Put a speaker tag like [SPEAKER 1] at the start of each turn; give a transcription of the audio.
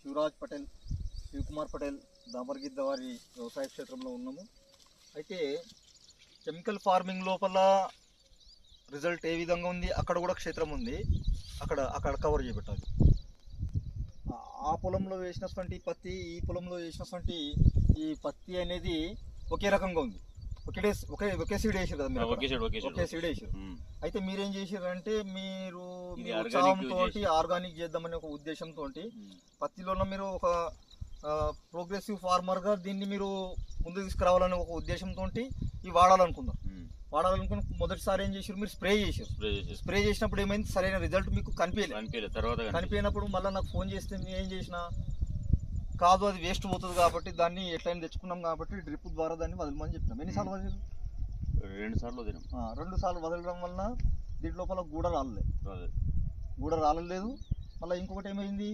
[SPEAKER 1] శివరాజ్ పటేల్, శివకుమార్ పటేల్ దామర్గిద్ద వారి వ్యవసాయ క్షేత్రంలో ఉన్నాము. అయితే కెమికల్ ఫార్మింగ్ లోపల రిజల్ట్ ఏ విధంగా ఉంది, అక్కడ కూడా క్షేత్రం ఉంది, అక్కడ కవర్ చేయబెట్టాలి. ఆ పొలంలో వేసినటువంటి పత్తి, ఈ పొలంలో వేసినటువంటి ఈ పత్తి అనేది ఒకే రకంగా ఉంది. ఒకే సీడ్ వేసారు కదా మీరు, ఒకే సీడ్ వేసారు. అయితే మీరేం చేసారు అంటే మీరు ఉత్సాహంతో ఆర్గానిక్ చేద్దామనే ఒక ఉద్దేశంతో పత్తిలో మీరు ఒక ప్రోగ్రెసివ్ ఫార్మర్ గా దీన్ని మీరు ముందుకు తీసుకురావాలనే ఒక ఉద్దేశంతో ఇవి వాడాలనుకున్నారు. మొదటిసారి ఏం చేసారు, మీరు స్ప్రే చేసారు. స్ప్రే చేసినప్పుడు ఏమైంది, సరైన రిజల్ట్ మీకు కనిపించినప్పుడు మళ్ళీ నాకు ఫోన్ చేస్తే నేను ఏం చేసిన, కాదు అది వేస్ట్ పోతుంది కాబట్టి దాన్ని ఎట్లయినా తెచ్చుకున్నాం కాబట్టి డ్రిప్ ద్వారా దాన్ని వదలమని చెప్పినాం. ఎన్నిసార్లు వదిలేరు?
[SPEAKER 2] 2 సార్లు వదిలాం.
[SPEAKER 1] 2 సార్లు వదలడం వలన దీంట్ లోపల గూడ రాలేదు. మళ్ళీ ఇంకొకటి ఏమైంది,